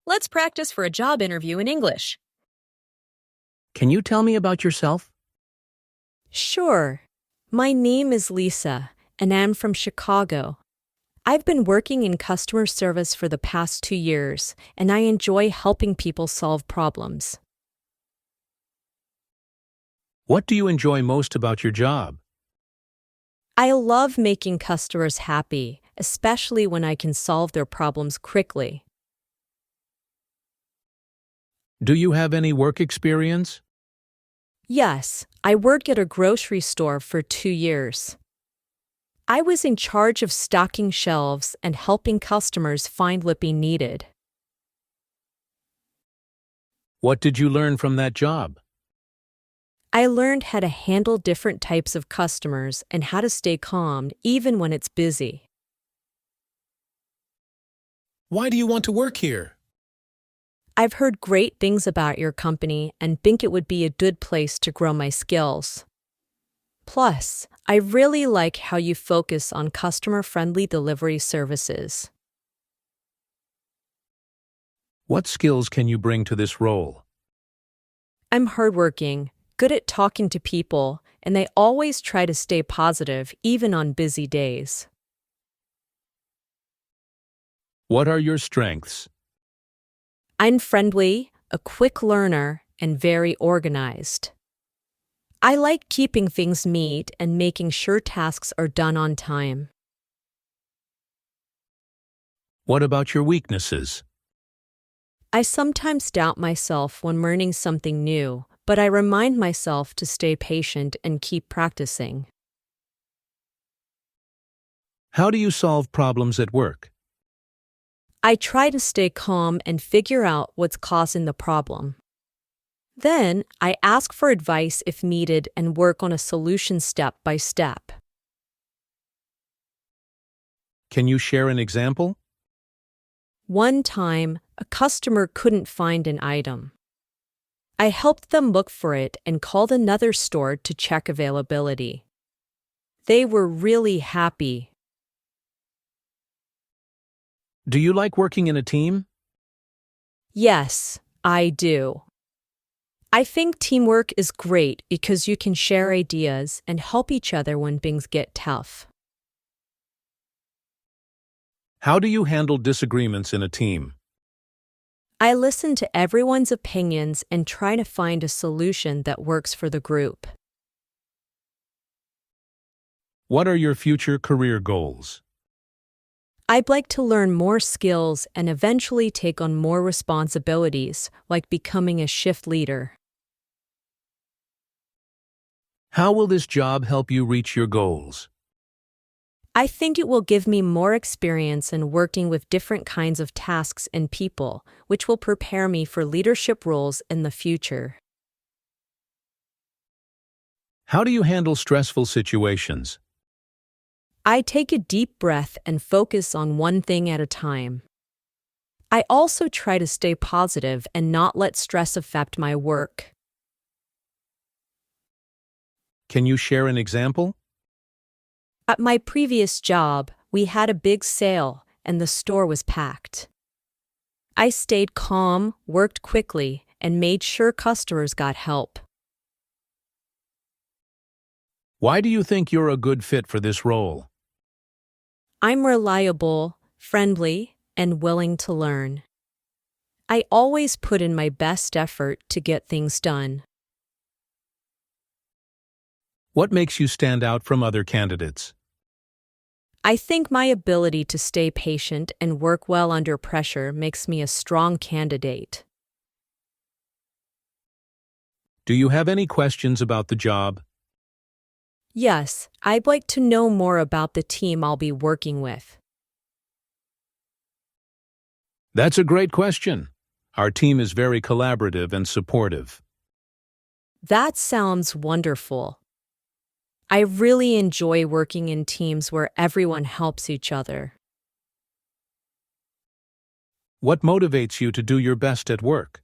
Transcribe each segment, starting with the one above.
Let's practice for a job interview in English. Can you tell me about yourself? Sure. My name is Lisa, and I'm from Chicago. I've been working in customer service for the past 2 years, and I enjoy helping people solve problems. What do you enjoy most about your job? I love making customers happy, especially when I can solve their problems quickly. Do you have any work experience? Yes, I worked at a grocery store for 2 years. I was in charge of stocking shelves and helping customers find what they needed. What did you learn from that job? I learned how to handle different types of customers and how to stay calm even when it's busy. Why do you want to work here? I've heard great things about your company and think it would be a good place to grow my skills. Plus, I really like how you focus on customer-friendly delivery services. What skills can you bring to this role? I'm hardworking, good at talking to people, and I always try to stay positive even on busy days. What are your strengths? I'm friendly, a quick learner, and very organized. I like keeping things neat and making sure tasks are done on time. What about your weaknesses? I sometimes doubt myself when learning something new, but I remind myself to stay patient and keep practicing. How do you solve problems at work? I try to stay calm and figure out what's causing the problem. Then, I ask for advice if needed and work on a solution step by step. Can you share an example? One time, a customer couldn't find an item. I helped them look for it and called another store to check availability. They were really happy. Do you like working in a team? Yes, I do. I think teamwork is great because you can share ideas and help each other when things get tough. How do you handle disagreements in a team? I listen to everyone's opinions and try to find a solution that works for the group. What are your future career goals? I'd like to learn more skills and eventually take on more responsibilities, like becoming a shift leader. How will this job help you reach your goals? I think it will give me more experience in working with different kinds of tasks and people, which will prepare me for leadership roles in the future. How do you handle stressful situations? I take a deep breath and focus on one thing at a time. I also try to stay positive and not let stress affect my work. Can you share an example? At my previous job, we had a big sale and the store was packed. I stayed calm, worked quickly, and made sure customers got help. Why do you think you're a good fit for this role? I'm reliable, friendly, and willing to learn. I always put in my best effort to get things done. What makes you stand out from other candidates? I think my ability to stay patient and work well under pressure makes me a strong candidate. Do you have any questions about the job? Yes, I'd like to know more about the team I'll be working with. That's a great question. Our team is very collaborative and supportive. That sounds wonderful. I really enjoy working in teams where everyone helps each other. What motivates you to do your best at work?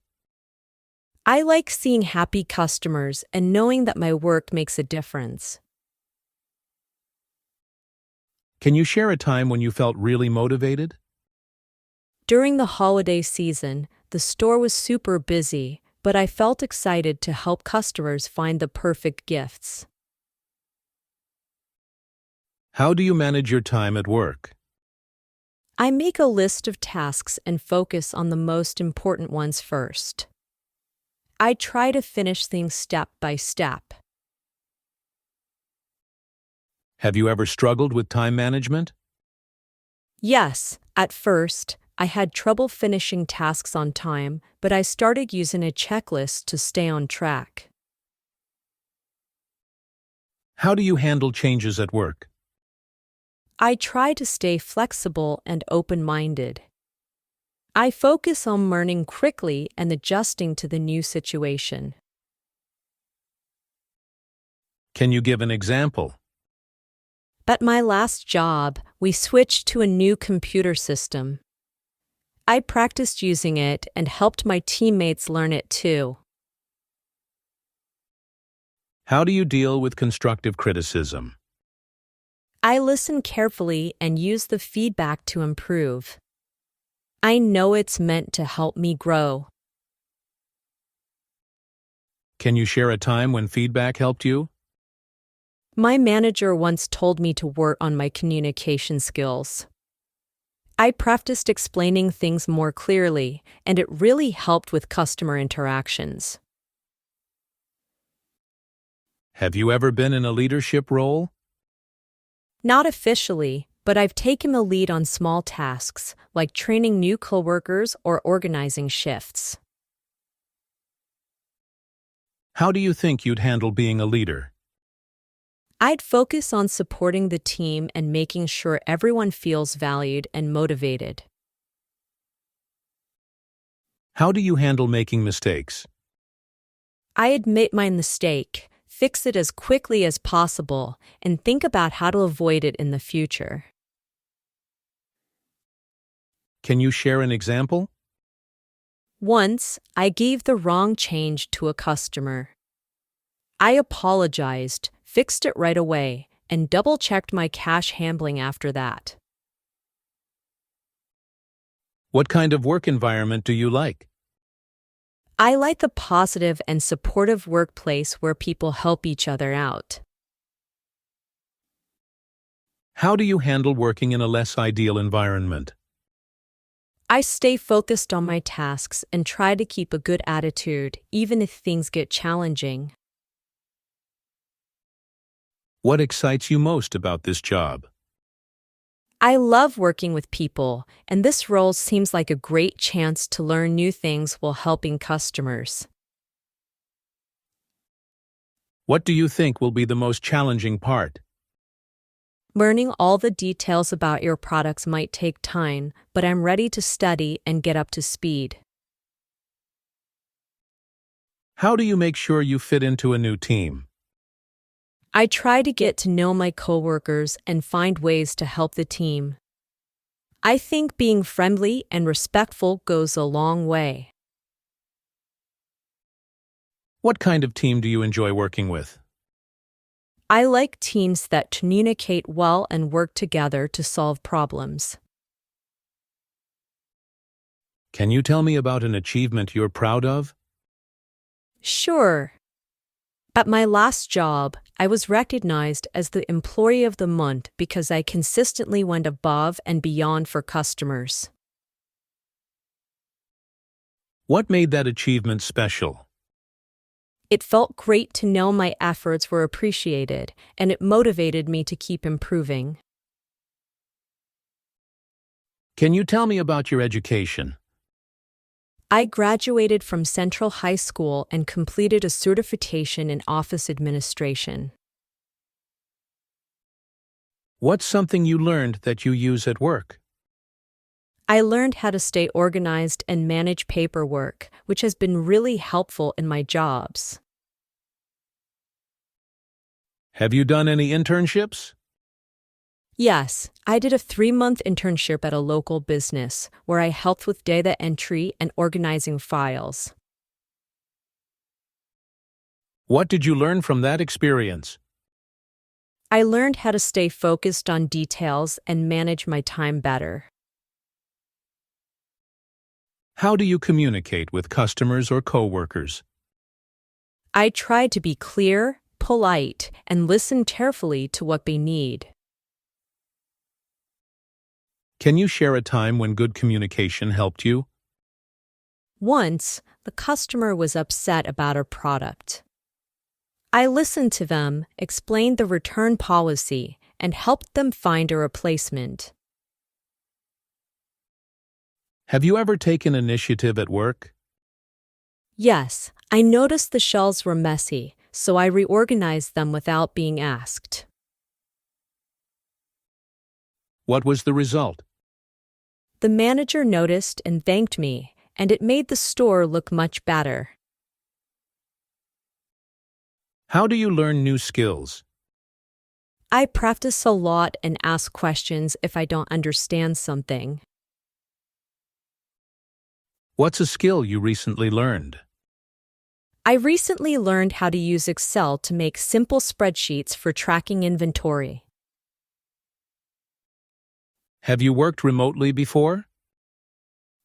I like seeing happy customers and knowing that my work makes a difference. Can you share a time when you felt really motivated? During the holiday season, the store was super busy, but I felt excited to help customers find the perfect gifts. How do you manage your time at work? I make a list of tasks and focus on the most important ones first. I try to finish things step by step. Have you ever struggled with time management? Yes, at first, I had trouble finishing tasks on time, but I started using a checklist to stay on track. How do you handle changes at work? I try to stay flexible and open-minded. I focus on learning quickly and adjusting to the new situation. Can you give an example? At my last job, we switched to a new computer system. I practiced using it and helped my teammates learn it too. How do you deal with constructive criticism? I listen carefully and use the feedback to improve. I know it's meant to help me grow. Can you share a time when feedback helped you? My manager once told me to work on my communication skills. I practiced explaining things more clearly, and it really helped with customer interactions. Have you ever been in a leadership role? Not officially, but I've taken the lead on small tasks, like training new coworkers or organizing shifts. How do you think you'd handle being a leader? I'd focus on supporting the team and making sure everyone feels valued and motivated. How do you handle making mistakes? I admit my mistake, fix it as quickly as possible, and think about how to avoid it in the future. Can you share an example? Once, I gave the wrong change to a customer. I apologized, fixed it right away, and double-checked my cash handling after that. What kind of work environment do you like? I like a positive and supportive workplace where people help each other out. How do you handle working in a less ideal environment? I stay focused on my tasks and try to keep a good attitude, even if things get challenging. What excites you most about this job? I love working with people, and this role seems like a great chance to learn new things while helping customers. What do you think will be the most challenging part? Learning all the details about your products might take time, but I'm ready to study and get up to speed. How do you make sure you fit into a new team? I try to get to know my coworkers and find ways to help the team. I think being friendly and respectful goes a long way. What kind of team do you enjoy working with? I like teams that communicate well and work together to solve problems. Can you tell me about an achievement you're proud of? Sure. At my last job, I was recognized as the Employee of the Month because I consistently went above and beyond for customers. What made that achievement special? It felt great to know my efforts were appreciated, and it motivated me to keep improving. Can you tell me about your education? I graduated from Central High School and completed a certification in office administration. What's something you learned that you use at work? I learned how to stay organized and manage paperwork, which has been really helpful in my jobs. Have you done any internships? Yes, I did a 3-month internship at a local business where I helped with data entry and organizing files. What did you learn from that experience? I learned how to stay focused on details and manage my time better. How do you communicate with customers or coworkers? I try to be clear, polite, and listen carefully to what they need. Can you share a time when good communication helped you? Once, the customer was upset about a product. I listened to them, explained the return policy, and helped them find a replacement. Have you ever taken initiative at work? Yes, I noticed the shelves were messy, so I reorganized them without being asked. What was the result? The manager noticed and thanked me, and it made the store look much better. How do you learn new skills? I practice a lot and ask questions if I don't understand something. What's a skill you recently learned? I recently learned how to use Excel to make simple spreadsheets for tracking inventory. Have you worked remotely before?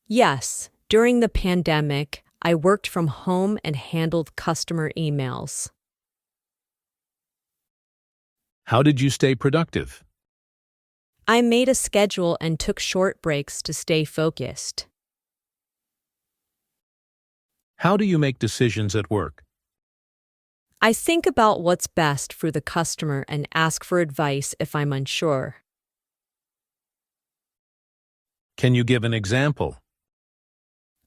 Yes, during the pandemic, I worked from home and handled customer emails. How did you stay productive? I made a schedule and took short breaks to stay focused. How do you make decisions at work? I think about what's best for the customer and ask for advice if I'm unsure. Can you give an example?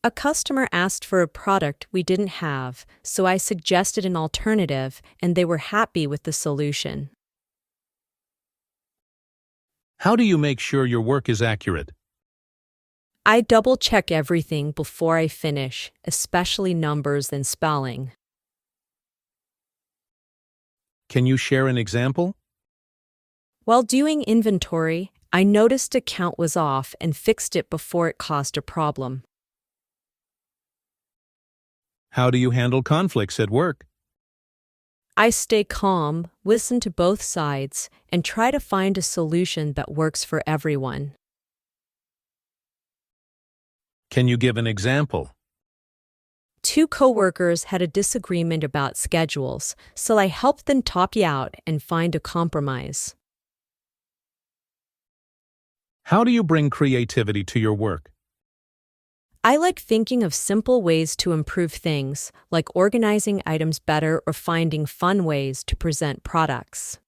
A customer asked for a product we didn't have, so I suggested an alternative, and they were happy with the solution. How do you make sure your work is accurate? I double-check everything before I finish, especially numbers and spelling. Can you share an example? While doing inventory, I noticed a count was off and fixed it before it caused a problem. How do you handle conflicts at work? I stay calm, listen to both sides, and try to find a solution that works for everyone. Can you give an example? Two coworkers had a disagreement about schedules, so I helped them talk it out and find a compromise. How do you bring creativity to your work? I like thinking of simple ways to improve things, like organizing items better or finding fun ways to present products.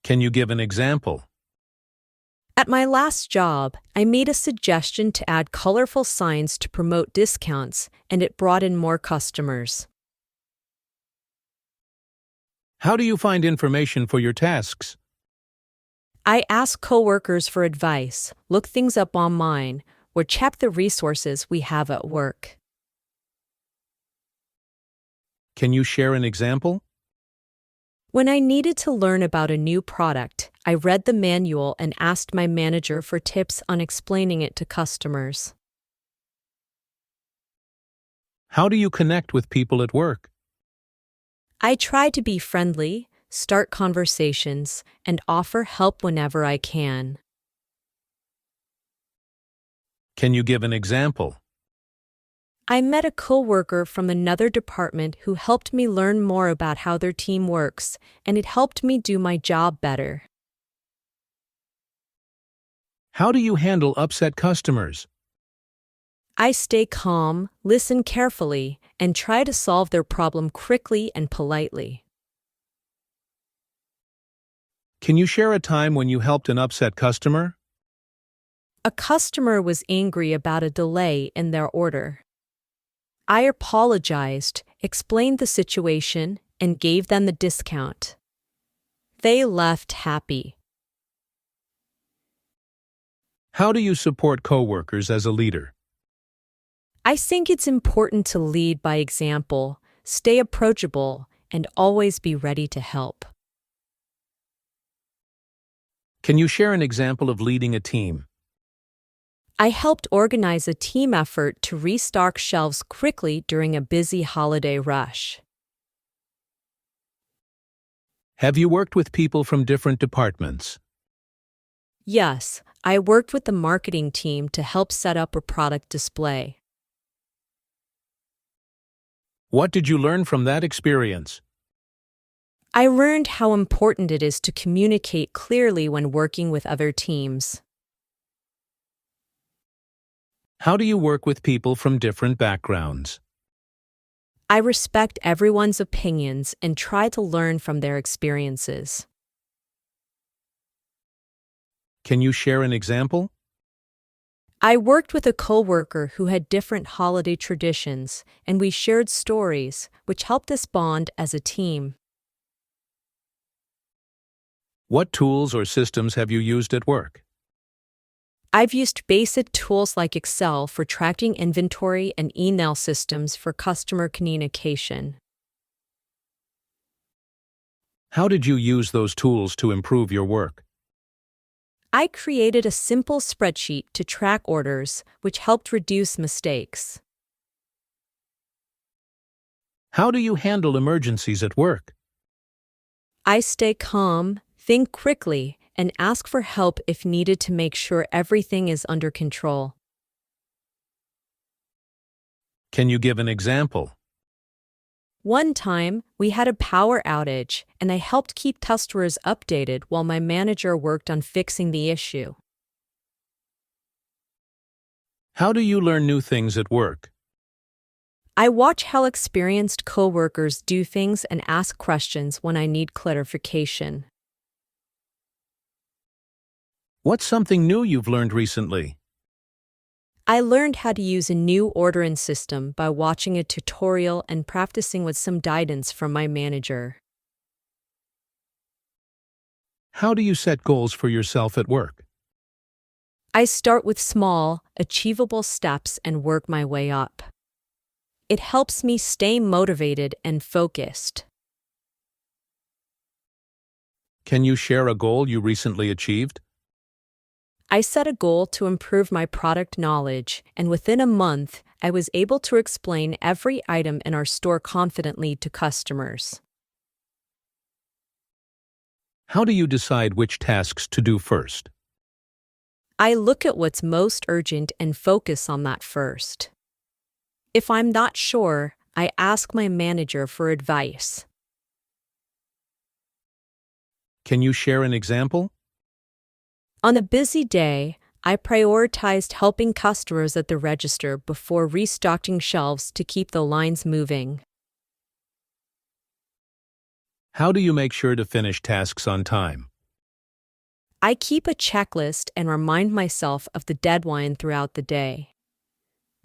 Can you give an example? At my last job, I made a suggestion to add colorful signs to promote discounts, and it brought in more customers. How do you find information for your tasks? I ask coworkers for advice, look things up online, or check the resources we have at work. Can you share an example? When I needed to learn about a new product, I read the manual and asked my manager for tips on explaining it to customers. How do you connect with people at work? I try to be friendly, start conversations, and offer help whenever I can. Can you give an example? I met a coworker from another department who helped me learn more about how their team works, and it helped me do my job better. How do you handle upset customers? I stay calm, listen carefully, and try to solve their problem quickly and politely. Can you share a time when you helped an upset customer? A customer was angry about a delay in their order. I apologized, explained the situation, and gave them the discount. They left happy. How do you support coworkers as a leader? I think it's important to lead by example, stay approachable, and always be ready to help. Can you share an example of leading a team? I helped organize a team effort to restock shelves quickly during a busy holiday rush. Have you worked with people from different departments? Yes, I worked with the marketing team to help set up a product display. What did you learn from that experience? I learned how important it is to communicate clearly when working with other teams. How do you work with people from different backgrounds? I respect everyone's opinions and try to learn from their experiences. Can you share an example? I worked with a coworker who had different holiday traditions, and we shared stories, which helped us bond as a team. What tools or systems have you used at work? I've used basic tools like Excel for tracking inventory and email systems for customer communication. How did you use those tools to improve your work? I created a simple spreadsheet to track orders, which helped reduce mistakes. How do you handle emergencies at work? I stay calm, think quickly, and ask for help if needed to make sure everything is under control. Can you give an example? One time, we had a power outage, and I helped keep customers updated while my manager worked on fixing the issue. How do you learn new things at work? I watch how experienced coworkers do things and ask questions when I need clarification. What's something new you've learned recently? I learned how to use a new ordering system by watching a tutorial and practicing with some guidance from my manager. How do you set goals for yourself at work? I start with small, achievable steps and work my way up. It helps me stay motivated and focused. Can you share a goal you recently achieved? I set a goal to improve my product knowledge, and within a month, I was able to explain every item in our store confidently to customers. How do you decide which tasks to do first? I look at what's most urgent and focus on that first. If I'm not sure, I ask my manager for advice. Can you share an example? On a busy day, I prioritized helping customers at the register before restocking shelves to keep the lines moving. How do you make sure to finish tasks on time? I keep a checklist and remind myself of the deadline throughout the day.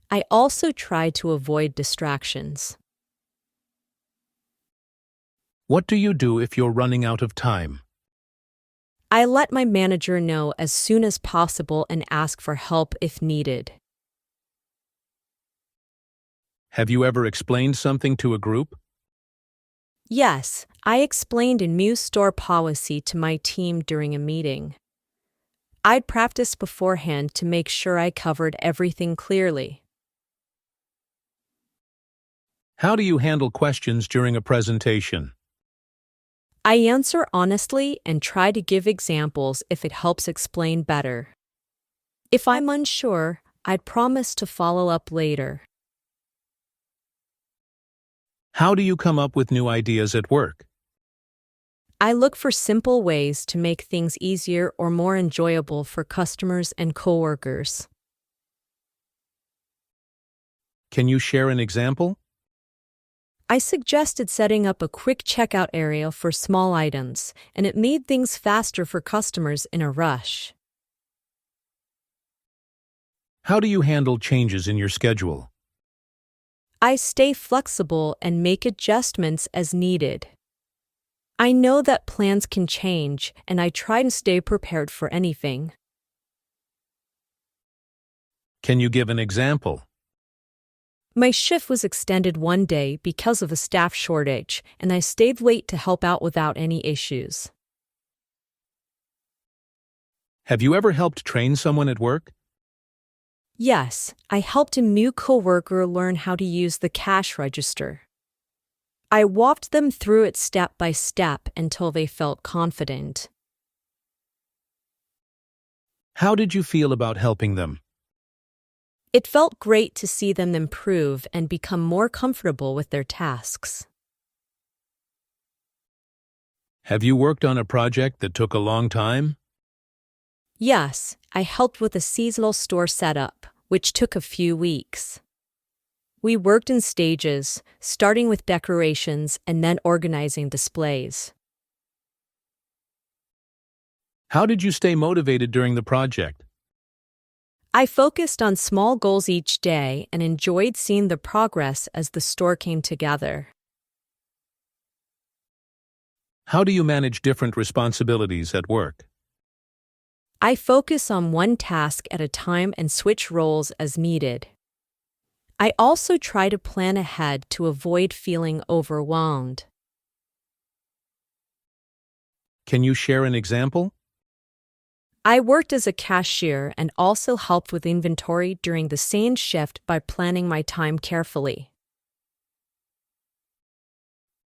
I also try to avoid distractions. What do you do if you're running out of time? I let my manager know as soon as possible and ask for help if needed. Have you ever explained something to a group? Yes, I explained a new store policy to my team during a meeting. I'd practiced beforehand to make sure I covered everything clearly. How do you handle questions during a presentation? I answer honestly and try to give examples if it helps explain better. If I'm unsure, I'd promise to follow up later. How do you come up with new ideas at work? I look for simple ways to make things easier or more enjoyable for customers and coworkers. Can you share an example? I suggested setting up a quick checkout area for small items, and it made things faster for customers in a rush. How do you handle changes in your schedule? I stay flexible and make adjustments as needed. I know that plans can change, and I try to stay prepared for anything. Can you give an example? My shift was extended one day because of a staff shortage, and I stayed late to help out without any issues. Have you ever helped train someone at work? Yes, I helped a new coworker learn how to use the cash register. I walked them through it step by step until they felt confident. How did you feel about helping them? It felt great to see them improve and become more comfortable with their tasks. Have you worked on a project that took a long time? Yes, I helped with a seasonal store setup, which took a few weeks. We worked in stages, starting with decorations and then organizing displays. How did you stay motivated during the project? I focused on small goals each day and enjoyed seeing the progress as the store came together. How do you manage different responsibilities at work? I focus on one task at a time and switch roles as needed. I also try to plan ahead to avoid feeling overwhelmed. Can you share an example? I worked as a cashier and also helped with inventory during the same shift by planning my time carefully.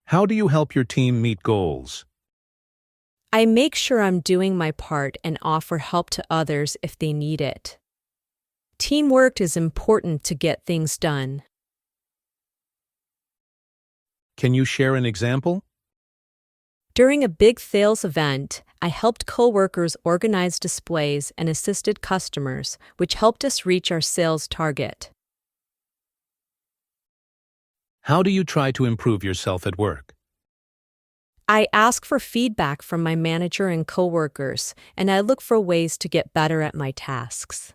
How do you help your team meet goals? I make sure I'm doing my part and offer help to others if they need it. Teamwork is important to get things done. Can you share an example? During a big sales event, I helped coworkers organize displays and assisted customers, which helped us reach our sales target. How do you try to improve yourself at work? I ask for feedback from my manager and coworkers, and I look for ways to get better at my tasks.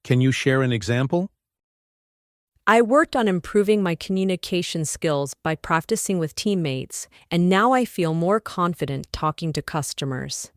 Can you share an example? I worked on improving my communication skills by practicing with teammates, and now I feel more confident talking to customers.